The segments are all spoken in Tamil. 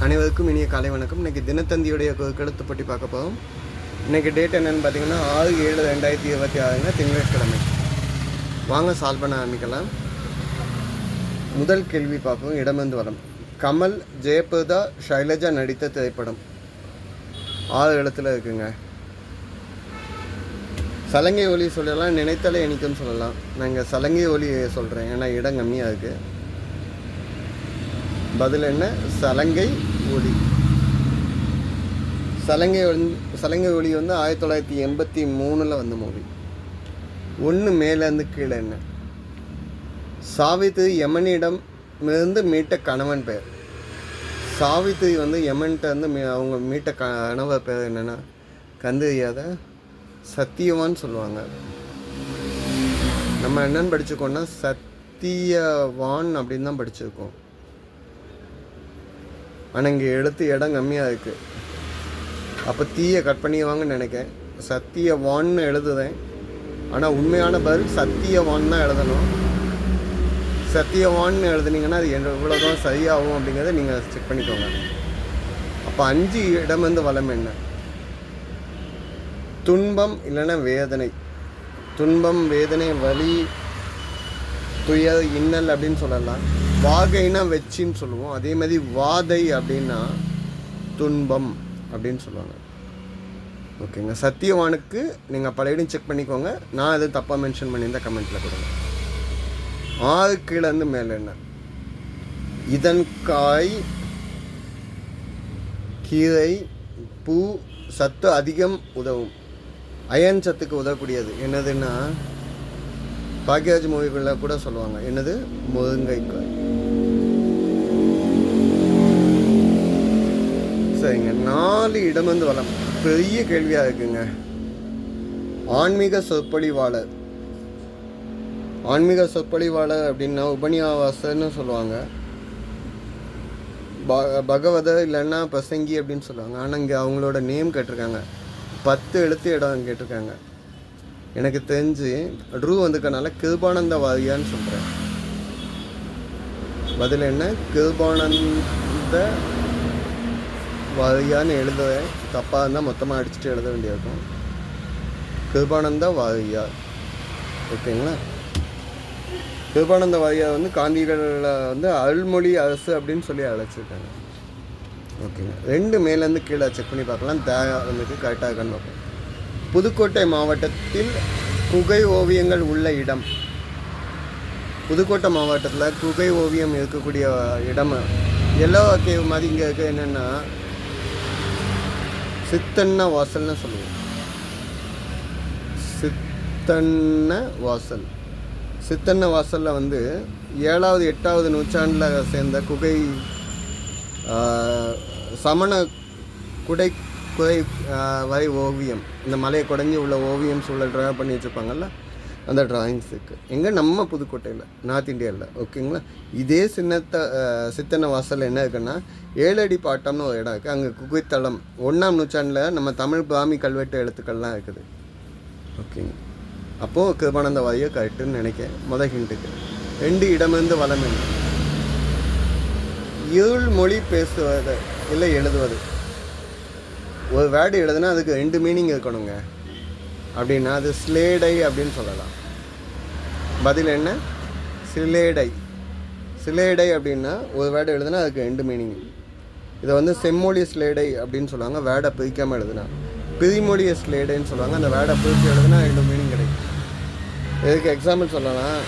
அனைவருக்கும் இனிய காலை வணக்கம். இன்றைக்கி தினத்தந்தியுடைய கருத்து பற்றி பார்க்க போகிறோம். இன்றைக்கி டேட் என்னென்னு பார்த்தீங்கன்னா 6/7/2026 திங்கட்கிழமை. வாங்க சால்வ் பண்ண ஆரம்பிக்கலாம். முதல் கேள்வி பார்ப்போம். இடமிருந்து வரம். கமல், ஜெயபிரதா, ஷைலஜா நடித்த திரைப்படம் 6 இடத்துல இருக்குங்க. சலங்கை ஒலி சொல்லலாம், நினைத்தாலே இனிக்குன்னு சொல்லலாம். நான் இங்கே சலங்கை ஒலி சொல்கிறேன், ஏன்னா இடம் கம்மியாக இருக்குது. பதில் என்ன? சலங்கை ஒலி. சலங்கை ஒலி வந்து 1983 வந்த மூவி. ஒன்று மேலேருந்து கீழே என்ன? சாவித்திரி யமனிடம் இருந்து மீட்ட கணவன் பெயர். சாவித்திரி வந்து யமன்கிட்ட இருந்து அவங்க மீட்ட கணவர் பேர் என்னென்னா கந்தறியாத சத்தியவான்னு சொல்லுவாங்க. நம்ம என்னன்னு படிச்சுக்கோன்னா சத்தியவான் அப்படின்னு தான் படிச்சிருக்கோம். ஆனால் இங்கே எழுத்து இடம் கம்மியாக இருக்குது. அப்போ தீயை கட் பண்ணிடுவாங்கன்னு நினைக்கிறேன். சத்தியவான்னு எழுதுதேன், ஆனால் உண்மையான பதில் சத்தியவான் தான் எழுதணும். சத்தியவான்னு எழுதுனீங்கன்னா அது எவ்வளோதான் சரியாகும் அப்படிங்கிறத நீங்கள் செக் பண்ணிக்கோங்க. அப்போ 5 இடம் வந்து வளம் என்ன? துன்பம் இல்லைன்னா வேதனை. துன்பம், வேதனை, வலி, துயர், இன்னல் அப்படின்னு சொல்லலாம். வாகைனா வெச்சின்னு சொல்லுவோம். அதே மாதிரி வாதை அப்படின்னா துன்பம் அப்படின்னு சொல்லுவாங்க. ஓகேங்க. சத்தியவானுக்கு நீங்கள் பழையடையும் செக் பண்ணிக்கோங்க. நான் எதுவும் தப்பாக மென்ஷன் பண்ணியிருந்தேன் கமெண்ட்டில் கொடுங்க. 6 கீழேருந்து மேலே என்ன? இதன் காய், கீரை, பூ சத்து அதிகம் உதவும். அயன் சத்துக்கு உதவக்கூடியது என்னதுன்னா பாக்கியராஜ் மூவிகளில் கூட சொல்லுவாங்க. என்னது? முருங்கைக்காய். சரிங்க. 4 இடம் வந்து வளம். பெரிய கேள்வியாக இருக்குங்க. ஆன்மீக சொற்பொழிவாளர். ஆன்மீக சொற்பொழிவாளர் அப்படின்னா உபநியாவாசன்னு சொல்லுவாங்க. பகவத இல்லைன்னா பிரசங்கி அப்படின்னு சொல்லுவாங்க. ஆனால் இங்கே அவங்களோட நேம் கேட்டிருக்காங்க. 10 எழுத்து இடம் கேட்டிருக்காங்க. எனக்கு தெரிஞ்சு ட்ரூ வந்துக்கனால கிருபானந்த வாரியான்னு சொல்கிறேன். பதில் என்ன? கிருபானந்த வாரியான்னு எழுதுவேன். தப்பாக இருந்தால் மொத்தமாக அடிச்சுட்டு எழுத வேண்டியிருக்கும். கிருபானந்த வாரியார். ஓகேங்களா? கிருபானந்த வாரியார் வந்து காந்திகளில் வந்து அருள்மொழி அரசு அப்படின்னு சொல்லி அழைச்சிருக்காங்க. ஓகேங்க. 2 மேலேருந்து கீழே செக் பண்ணி பார்க்கலாம். வந்துட்டு கரெக்டாக இருக்கான்னு பார்ப்போம். புதுக்கோட்டை மாவட்டத்தில் குகை ஓவியங்கள் உள்ள இடம். புதுக்கோட்டை மாவட்டத்தில் குகை ஓவியம் இருக்கக்கூடிய இடம் எல்லோ கேவ் மாதிரி இங்கே இருக்க என்னென்னா சித்தன்ன வாசல்னு சொல்லுவோம். சித்தன்ன வாசல். சித்தன்ன வாசலில் வந்து 7வது 8வது நூற்றாண்டில் சேர்ந்த குகை சமண குடை வரை ஓவியம். இந்த மலையை குடைஞ்சி உள்ள ஓவியம் சூழல் ட்ரா பண்ணி வச்சுருப்பாங்கல்ல, அந்த ட்ராயிங்ஸுக்கு எங்கே? நம்ம புதுக்கோட்டையில், நார்த் இந்தியாவில். ஓகேங்களா? இதே சித்தன்ன வாசல் என்ன இருக்குன்னா 7 அடி பாட்டம்னு ஒரு இடம் இருக்குது. அங்கே குகைத்தளம் 1ஆம் நூற்றாண்டில் நம்ம தமிழ் பிராமி கல்வெட்டு எழுத்துக்கள்லாம் இருக்குது. ஓகேங்க. அப்போது கிருபானந்த வாரியை கரெக்டுன்னு நினைக்கிறேன். முதல் ஹிண்ட்டுக்கு. 2 இடமிருந்து வளம் என்ன? இருள் மொழி பேசுவது இல்லை எழுதுவது. ஒரு வேர்டு எழுதுனா அதுக்கு 2 மீனிங் இருக்கணுங்க. அப்படின்னா அது ஸ்லேடை அப்படின்னு சொல்லலாம். பதில் என்ன? சிலேடை. சிலேடை அப்படின்னா ஒரு வேர்டு எழுதுனா அதுக்கு 2 மீனிங். இதை வந்து செம்மொழி ஸ்லேடை அப்படின்னு சொல்லுவாங்க. வேர்டை பிரிக்காமல் எழுதுனா. பிரிமொழிய ஸ்லேடைன்னு சொல்லுவாங்க. அந்த வேர்டை பிரித்து எழுதுனா 2 மீனிங் கிடைக்கும். இதுக்கு எக்ஸாம்பிள் சொல்லலாம்.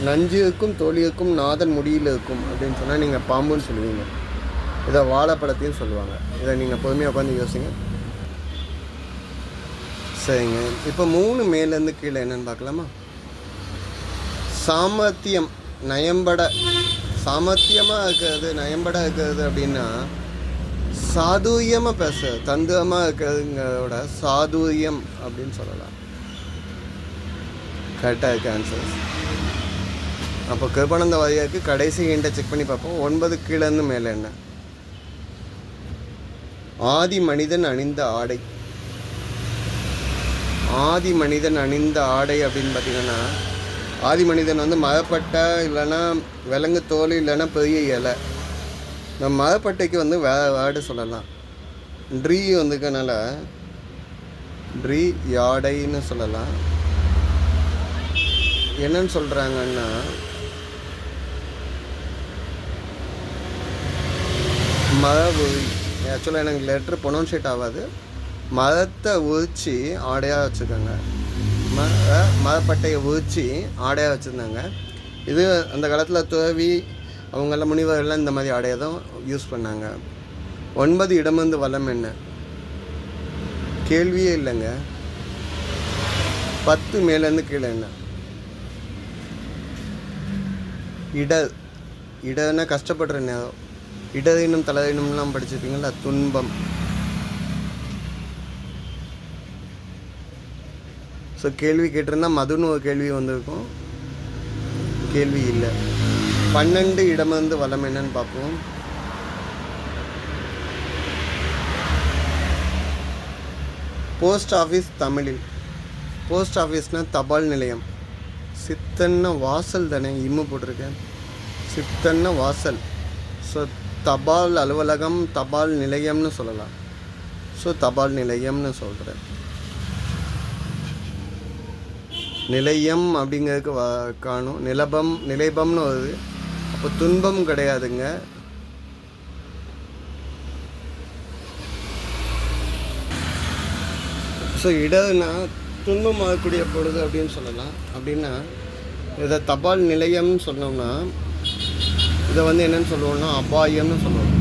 நஞ்சுக்கும் தோழிக்கும் நாதன் முடியில் இருக்கும் அப்படின்னு சொன்னால் நீங்கள் பாம்புன்னு சொல்லுவீங்க. இதை வாழைப்பழத்தையும் சொல்லுவாங்க. இதை நீங்கள் பொறுமையாக உட்காந்து யோசிங்க. சரிங்க. இப்போ 3 மேலேருந்து கீழே என்னென்னு பார்க்கலாமா? சாமர்த்தியம், நயம்பட. சாமர்த்தியமாக இருக்கிறது, நயம்பட இருக்கிறது அப்படின்னா சாதுரியமாக பேச, தந்திரமாக இருக்கிறதுங்களோட சாதுரியம் அப்படின்னு சொல்லலாம். கரெக்டாக இருக்கு ஆன்சர்ஸ். அப்போ கிருபானந்த வாரியாருக்கு கடைசி ஹிண்டை செக் பண்ணி பார்ப்போம். 9 கீழேருந்து மேலே என்ன? ஆதி மனிதன் அணிந்த ஆடை. ஆதி மனிதன் அணிந்த ஆடை அப்படின்னு பார்த்தீங்கன்னா ஆதி மனிதன் வந்து மரப்பட்டை இல்லைன்னா விலங்கு தோல் இல்லைன்னா பெரிய இலை நம்ம மதப்பட்டைக்கு வந்து வேர்டு சொல்லலாம். ட்ரீ வந்துக்கனால ட்ரீ யாடைன்னு சொல்லலாம். என்னன்னு சொல்கிறாங்கன்னா, ஆக்சுவலாக எனக்கு லெட்ரு ப்ரொனவுன்ஷியேட் ஆகாது. மதத்தை உரித்து ஆடையாக வச்சுருக்காங்க. மதப்பட்டையை உரித்து ஆடையாக வச்சுருந்தாங்க. இது அந்த காலத்தில் துறவி அவங்கெல்லாம் முனிவர்கள்லாம் இந்த மாதிரி ஆடையை தான் யூஸ் பண்ணாங்க. 9 இடமிருந்து வலம் என்ன? கேள்வியே இல்லைங்க. 10 மேலேருந்து கீழே என்ன? இடன்னா கஷ்டப்படுற நேரம். இடதினம் தலையினம்லாம் படிச்சிருப்பீங்களா? துன்பம். ஸோ கேள்வி கேட்டிருந்தா மதுன்னு ஒரு கேள்வி வந்திருக்கும். கேள்வி இல்லை. 12 இடமிருந்து வலம் என்னன்னு பார்ப்போம். போஸ்ட் ஆஃபீஸ் தமிழில். போஸ்ட் ஆஃபீஸ்னால் தபால் நிலையம். சித்தன்ன வாசல் தானே, இம்மு போட்டிருக்கேன். சித்தன்ன வாசல். ஸோ தபால் அலுவலகம், தபால் நிலையம்னு சொல்லலாம். ஸோ தபால் நிலையம்னு சொல்கிறேன். நிலையம் அப்படிங்கிறதுக்கு காணும். நிலைபம்னு வருது. அப்போ துன்பம் கிடையாதுங்க. ஸோ இடம்னா துன்பம் ஆகக்கூடிய பொழுது அப்படின்னு சொல்லலாம். அப்படின்னா இதை தபால் நிலையம்னு சொன்னோம்னா இதை வந்து என்னென்னு சொல்லுவோம்னா அபாயம்னு சொல்லுவோம்.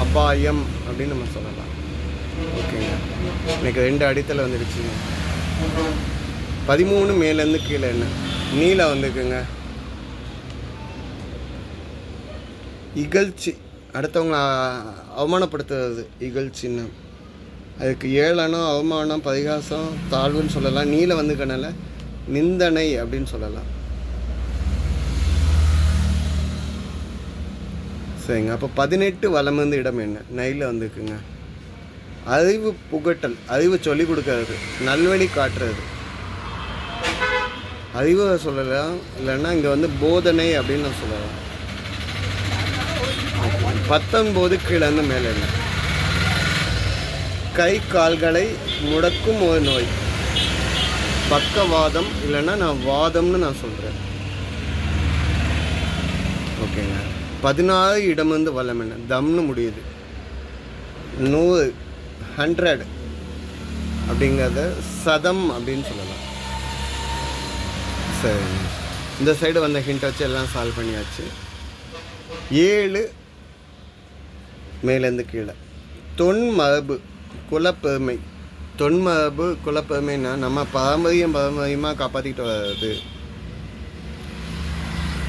அபாயம் அப்படின்னு நம்ம சொல்லலாம். ஓகேங்க. எனக்கு 2 அடித்தலை வந்துடுச்சுங்க. 13 மேலேருந்து கீழே என்ன? நீல வந்துக்குங்க. இகழ்ச்சி, அடுத்தவங்க அவமானப்படுத்துறது இகழ்ச்சின்னு. அதுக்கு ஏளனம், அவமானம், பரிகாசம், தாழ்வுன்னு சொல்லலாம். நீல வந்துக்கனால நிந்தனை அப்படின்னு சொல்லலாம். சரிங்க. அப்போ 18 வலம் வந்து இடம் என்ன? நைலில் வந்துக்குங்க. அறிவு புகட்டல், அறிவு சொல்லிக் கொடுக்கறது, நல்வழி காட்டுறது. அறிவை சொல்லலாம். இல்லைன்னா இங்கே வந்து போதனை அப்படின்னு நான் சொல்லலாம். 19 கீழேருந்து மேலே என்ன? கை கால்களை முடக்கும் ஒரு நோய். பக்கவாதம், இல்லைன்னா நான் வாதம்னு நான் சொல்கிறேன். ஓகேங்க. 16 இடமிருந்து வலம் என்ன? தம்னு முடியுது. 100 100 அப்படிங்கிறத சதம் அப்படின்னு சொல்லலாம். சரி, இந்த சைடு வந்த ஹிண்ட் வச்சு எல்லாம் சால்வ் பண்ணியாச்சு. 7 மேலேருந்து கீழே. தொன்மரபு, குலப்பெருமை. தொன்மரபு, குலப்பெருமைன்னா நம்ம பாரம்பரியமாக காப்பாற்றிக்கிட்டு வர்றது.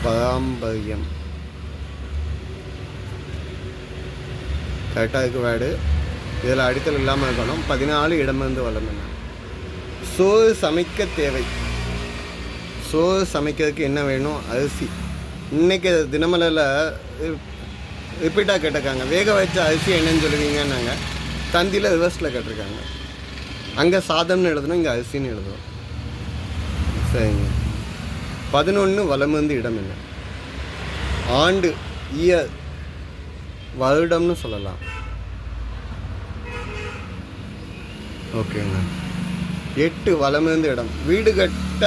பாரம்பரியம் கரெக்டாக இருக்கு வேர்டு. இதில் அடித்தல் இல்லாமல் இருக்கணும். 14 இடமிருந்து வலம் என்ன? சோறு சமைக்க தேவை. சோறு சமைக்கிறதுக்கு என்ன வேணும்? அரிசி. இன்றைக்கி தினமலரில் ரிப்பீட்டாக கேட்டிருக்காங்க, வேக வச்ச அரிசி என்னன்னு சொல்லுவீங்கன்னாங்க. தந்தியில் ரிவர்ஸில் கேட்டிருக்காங்க. அங்கே சாதம்னு எழுதணும், இங்கே அரிசின்னு எழுதணும். சரிங்க. 11 வலமிருந்து இடம் என்ன? ஆண்டு, இயர், வருடம்னு சொல்லலாம். ஓகேங்க. 8 வலமிருந்து இடம். வீடு கட்ட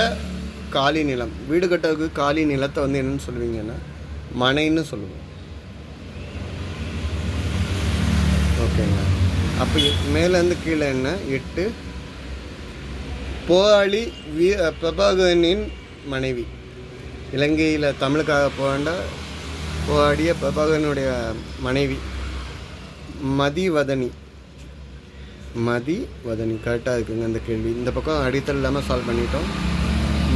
காலி நிலம். வீடு கட்டுறதுக்கு காலி நிலத்தை வந்து என்னென்னு சொல்லுவீங்கன்னா மனைன்னு சொல்லுவோம். ஓகேங்க. அப்போ மேலேருந்து கீழே என்ன? 8 போராளி பிரபாகரனின் மனைவி. இலங்கையில் தமிழுக்காக போராடிய பிரபாகரனுடைய மனைவி மதிவதனி. மதிவதனி கரெக்டாக இருக்குங்க அந்த கேள்வி. இந்த பக்கம் அடித்தல் இல்லாமல் சால்வ் பண்ணிட்டோம்.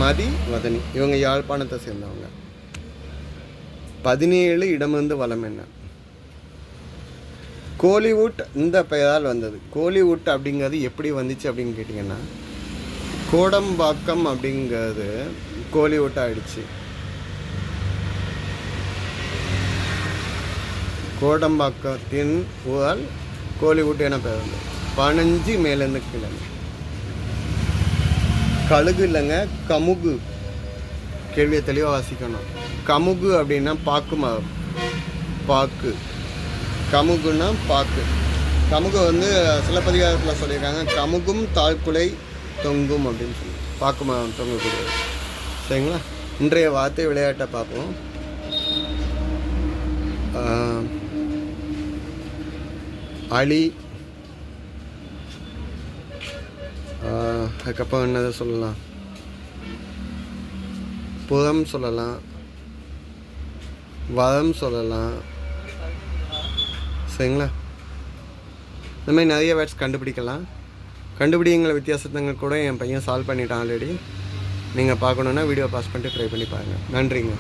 மதிவதனி இவங்க யாழ்ப்பாணத்தை சேர்ந்தவங்க. 17 இடமிருந்து வலம் என்ன? கோலிவுட் இந்த பெயரால் வந்தது. கோலிவுட் அப்படிங்கிறது எப்படி வந்துச்சு அப்படின்னு கேட்டிங்கன்னா, கோடம்பாக்கம் அப்படிங்கிறது கோலிவுட் ஆகிடுச்சு. கோடம்பாக்கத்தின் ஊரால் கோலிவுட் என பெயர் வந்தது. 15 மேலேருந்து கீழே. கழுகு இல்லைங்க, கமுகு. கேள்வியை தெளிவாக வாசிக்கணும். கமுகு அப்படின்னா பாக்கு மரம், பாக்கு. கமுகுன்னா பாக்கு. கமுகு வந்து சிலப்பதிகாரத்தில் சொல்லியிருக்காங்க, கமுகும் தாழ்குலை தொங்கும் அப்படின்னு சொல்லி, பாக்கு மரம் தொங்கக்கூடியது. சரிங்களா? இன்றைய வார்த்தை விளையாட்டை பார்ப்போம். அலி, அதுக்கப்புறம் என்னதை சொல்லலாம், புறம் சொல்லலாம், வரம் சொல்லலாம். சரிங்களா? இந்த மாதிரி நிறைய வேர்ட்ஸ் கண்டுபிடிக்கலாம். கண்டுபிடிங்கிற வித்தியாசத்தங்கள் கூட என் பையன் சால்வ் பண்ணிட்டான் ஆல்ரெடி. நீங்கள் பார்க்கணுன்னா வீடியோ பாஸ் பண்ணிட்டு ட்ரை பண்ணி பாருங்கள். நன்றிங்க.